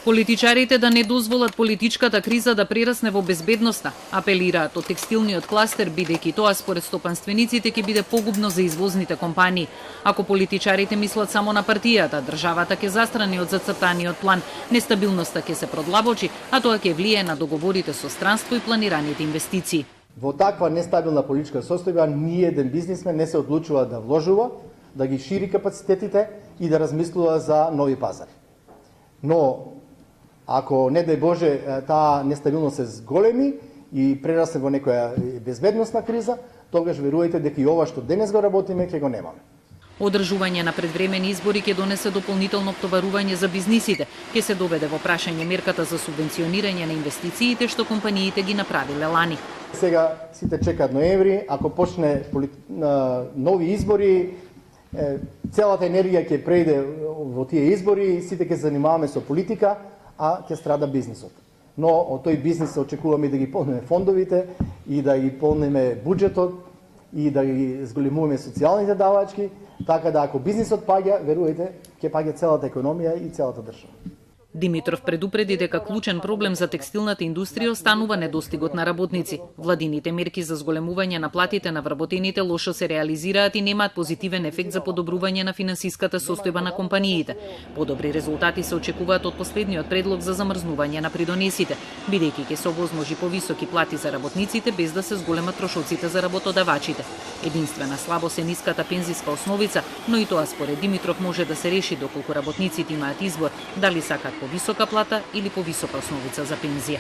Политичарите да не дозволат политичката криза да прерасне во безбедноста, апелираат од текстилниот кластер, бидејќи тоа според стопанствениците ќе биде погубно за извозните компании. Ако политичарите мислат само на партијата, државата ќе застрани од зацртаниот план, нестабилноста ќе се продлабочи, а тоа ќе влие на договорите со странство и планираните инвестиции. Во таква нестабилна политичка состојба ни еден бизнисмен не се одлучува да вложува, да ги шири капацитетите и да размислува за нови пазари. Но ако, не дај Боже, таа нестабилност се зголеми и прерасне во некоја безбедносна криза, тогаш верувајте дека и ова што денес го работиме, ќе го немаме. Одржување на предвремени избори ќе донесе дополнително оптоварување за бизнисите, ќе се доведе во прашање мерката за субвенционирање на инвестициите што компаниите ги направиле лани. Сега сите чекаат ноември, ако почне нови избори, целата енергија ќе преиде во тие избори, сите ќе се занимаваме со политика, а ќе страда бизнисот. Но од тој бизнис очекуваме да ги полниме фондовите и да ги полниме буџетот и да ги зголемуваме социјалните давачки, така да ако бизнисот паѓа, верувајте, ќе паѓа целата економија и целата држава. Димитров предупреди дека клучен проблем за текстилната индустрија останува недостигот на работници. Владините мерки за зголемување на платите на вработените лошо се реализираат и немаат позитивен ефект за подобрување на финансиската состојба на компаниите. Подобри резултати се очекуваат од последниот предлог за замрзнување на придонесите, бидејќи ќе се овозможи повисоки плати за работниците без да се зголемат трошоците за работодавачите. Единствена слабост е ниската пензиска основица, но и тоа според Димитров може да се реши доколку работниците имаат избор дали сакаат повисока плата или повисока основица за пензија.